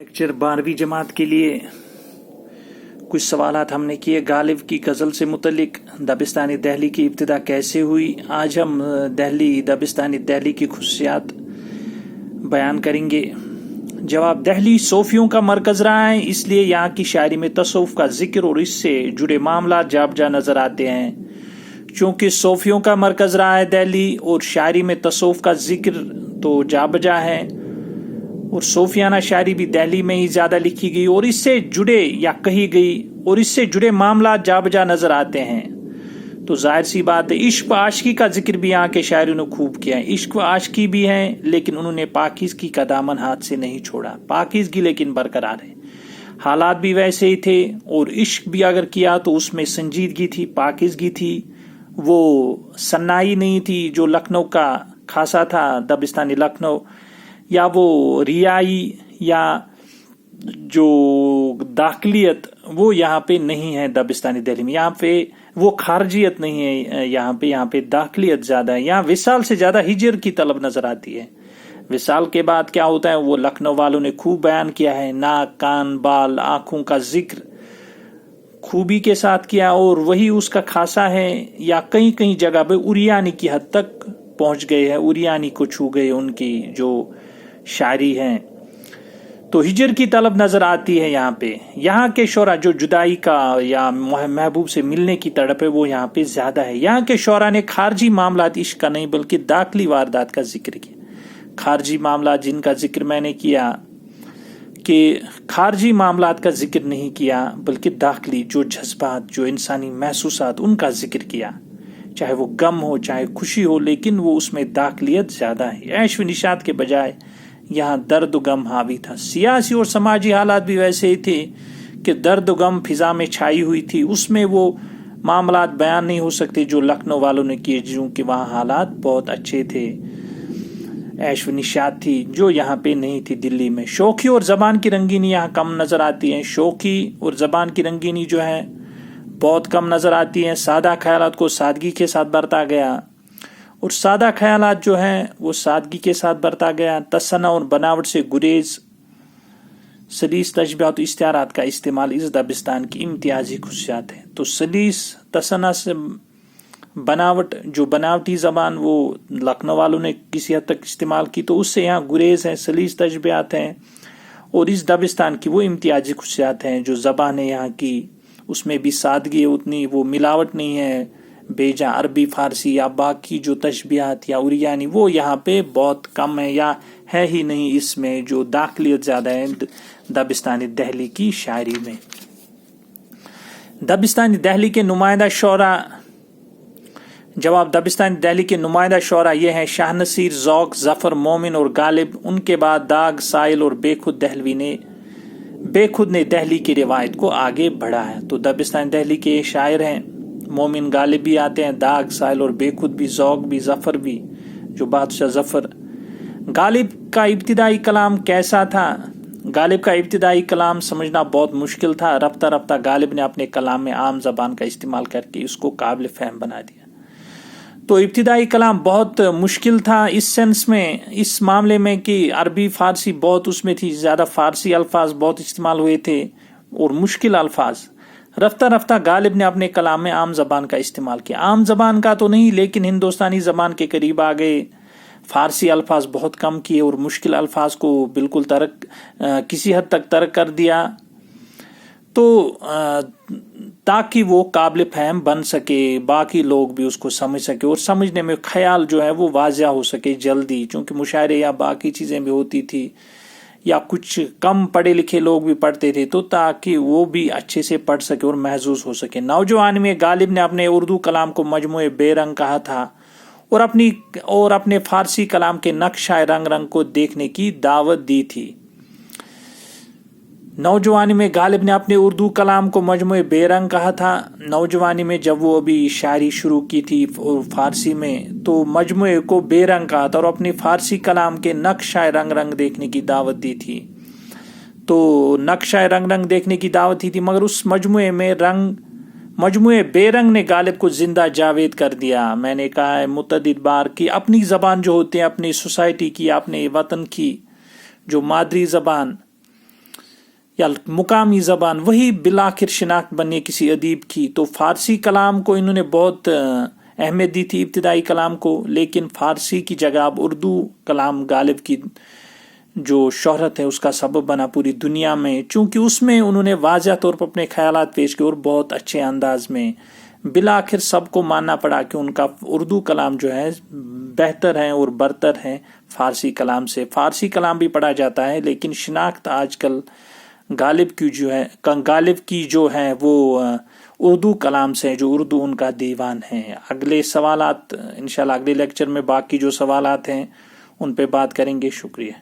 Lecture 12ویں جماعت کے لیے کچھ سوالات ہم نے کیے. غالب کی غزل سے متعلق دبستانی دہلی کی ابتدا کیسے ہوئی. آج ہم دبستانی دہلی کی خصوصیات بیان کریں گے. جواب: دہلی صوفیوں کا مرکز رہا ہے، اس لیے یہاں کی شاعری میں تصوف کا ذکر اور اس سے جڑے معاملات جا بجا نظر آتے ہیں. چونکہ صوفیوں کا مرکز رہا ہے دہلی اور شاعری میں تصوف کا ذکر تو جا بجا ہے، اور صوفیانہ شاعری بھی دہلی میں ہی زیادہ لکھی گئی اور اس سے جڑے یا کہی گئی اور اس سے جڑے معاملات جا بجا نظر آتے ہیں. تو ظاہر سی بات ہے عشق و عاشقی کا ذکر بھی یہاں کے شاعروں نے خوب کیا ہے. عشق و عاشقی بھی ہیں لیکن انہوں نے پاکیزگی کا دامن ہاتھ سے نہیں چھوڑا. پاکیزگی لیکن برقرار ہے. حالات بھی ویسے ہی تھے اور عشق بھی اگر کیا تو اس میں سنجیدگی تھی، پاکیزگی تھی. وہ سنائی نہیں تھی جو لکھنؤ کا خاصا تھا، دبستانی لکھنؤ، یا وہ ریائی یا جو داخلیت وہ یہاں پہ نہیں ہے دبستانی دہلی میں. یہاں پہ وہ خارجیت نہیں ہے، یہاں پہ داخلیت زیادہ ہے. یہاں وصال سے زیادہ ہجر کی طلب نظر آتی ہے. وصال کے بعد کیا ہوتا ہے وہ لکھنؤ والوں نے خوب بیان کیا ہے. ناک، کان، بال، آنکھوں کا ذکر خوبی کے ساتھ کیا اور وہی اس کا خاصا ہے. یا کئی جگہ پہ اوریانی کی حد تک پہنچ گئے ہیں، اوریانی کو چھو گئے ان کی جو شاعری ہیں. تو ہجر کی طلب نظر آتی ہے یہاں پہ. یہاں کے شعراء جو جدائی کا یا محبوب سے ملنے کی تڑپ ہے وہ یہاں پہ زیادہ ہے. یہاں کے شعراء نے خارجی معاملات عشق کا نہیں بلکہ داخلی واردات کا ذکر کیا. خارجی معاملات جن کا ذکر میں نے کیا کہ خارجی معاملات کا ذکر نہیں کیا بلکہ داخلی جو جذبات، جو انسانی محسوسات، ان کا ذکر کیا. چاہے وہ غم ہو چاہے خوشی ہو لیکن وہ اس میں داخلیت زیادہ ہے. عیش و نشاط کے بجائے یہاں درد و غم حاوی تھا. سیاسی اور سماجی حالات بھی ویسے ہی تھے کہ درد و غم فضا میں چھائی ہوئی تھی. اس میں وہ معاملات بیان نہیں ہو سکتے جو لکھنؤ والوں نے کیے، کیونکہ وہاں حالات بہت اچھے تھے، عیش و نشاط تھی جو یہاں پہ نہیں تھی دلی میں. شوخی اور زبان کی رنگینی یہاں کم نظر آتی ہے. شوخی اور زبان کی رنگینی جو ہے بہت کم نظر آتی ہے. سادہ خیالات کو سادگی کے ساتھ برتا گیا اور سادہ خیالات جو ہیں وہ سادگی کے ساتھ برتا گیا. تصنع اور بناوٹ سے گریز، سلیس تشبیہات و اشتہارات کا استعمال اس دبستان کی امتیازی خصوصیات ہیں. تو سلیس، تصنع سے بناوٹ، جو بناوٹی زبان وہ لکھنؤ والوں نے کسی حد تک استعمال کی تو اس سے یہاں گریز ہے، سلیس تشبیہات ہیں. اور اس دبستان کی وہ امتیازی خصوصیات ہیں جو زبان ہے یہاں کی، اس میں بھی سادگی ہے، اتنی وہ ملاوٹ نہیں ہے. بیجا عربی، فارسی یا باقی جو تشبیہات یا اوریانی وہ یہاں پہ بہت کم ہے یا ہے ہی نہیں. اس میں جو داخلیت زیادہ ہے دبستانی دہلی کی شاعری میں. دبستانی دہلی کے نمائندہ شعراء. جواب: دبستانی دہلی کے نمائندہ شعراء یہ ہیں: شاہ نصیر، ذوق، ظفر، مومن اور غالب. ان کے بعد داغ، سائل اور بے خود نے دہلی کی روایت کو آگے بڑھا ہے. تو دبستانی دہلی کے شاعر ہیں. مومن، غالب بھی آتے ہیں، داغ، سائل اور بے خود بھی، ذوق بھی، ظفر بھی، جو بادشاہ ظفر. غالب کا ابتدائی کلام کیسا تھا؟ غالب کا ابتدائی کلام سمجھنا بہت مشکل تھا. رفتہ رفتہ غالب نے اپنے کلام میں عام زبان کا استعمال کر کے اس کو قابل فہم بنا دیا. تو ابتدائی کلام بہت مشکل تھا اس سینس میں، اس معاملے میں کہ عربی فارسی بہت اس میں تھی، زیادہ فارسی الفاظ بہت استعمال ہوئے تھے اور مشکل الفاظ. رفتہ رفتہ غالب نے اپنے کلام میں عام زبان کا استعمال کیا. عام زبان کا تو نہیں لیکن ہندوستانی زبان کے قریب آ گئے. فارسی الفاظ بہت کم کیے اور مشکل الفاظ کو بالکل کسی حد تک ترک کر دیا، تو تاکہ وہ قابل فہم بن سکے، باقی لوگ بھی اس کو سمجھ سکے اور سمجھنے میں خیال جو ہے وہ واضح ہو سکے جلدی. چونکہ مشاعرے یا باقی چیزیں بھی ہوتی تھی یا کچھ کم پڑھے لکھے لوگ بھی پڑھتے تھے تو تاکہ وہ بھی اچھے سے پڑھ سکے اور محظوظ ہو سکے. نوجوانی میں غالب نے اپنے اردو کلام کو مجموعہ بے رنگ کہا تھا اور اپنے فارسی کلام کے نقشہ رنگ کو دیکھنے کی دعوت دی تھی. نوجوانی میں غالب نے اپنے اردو کلام کو مجموعہ بے رنگ کہا تھا. نوجوانی میں جب وہ ابھی شاعری شروع کی تھی فارسی میں تو مجموعے کو بے رنگ کہا تھا اور اپنے فارسی کلام کے نقشہ رنگ دیکھنے کی دعوت دی تھی. تو نقشہ رنگ دیکھنے کی دعوت دی تھی مگر اس مجموعے بے رنگ نے غالب کو زندہ جاوید کر دیا. میں نے کہا ہے متعدد بار کہ اپنی زبان جو ہوتے ہیں، اپنی سوسائٹی کی، اپنے وطن کی جو مادری زبان یا مقامی زبان وہی بالآخر شناخت بنے کسی ادیب کی. تو فارسی کلام کو انہوں نے بہت اہمیت دی تھی ابتدائی کلام کو، لیکن فارسی کی جگہ اب اردو کلام غالب کی جو شہرت ہے اس کا سبب بنا پوری دنیا میں، چونکہ اس میں انہوں نے واضح طور پر اپنے خیالات پیش کیے اور بہت اچھے انداز میں. بالآخر سب کو ماننا پڑا کہ ان کا اردو کلام جو ہے بہتر ہے اور برتر ہے فارسی کلام سے. فارسی کلام بھی پڑھا جاتا ہے، لیکن شناخت آج کل غالب کی جو ہے وہ اردو کلام سے، جو اردو ان کا دیوان ہے. اگلے سوالات انشاءاللہ اگلے لیکچر میں باقی جو سوالات ہیں ان پہ بات کریں گے. شکریہ.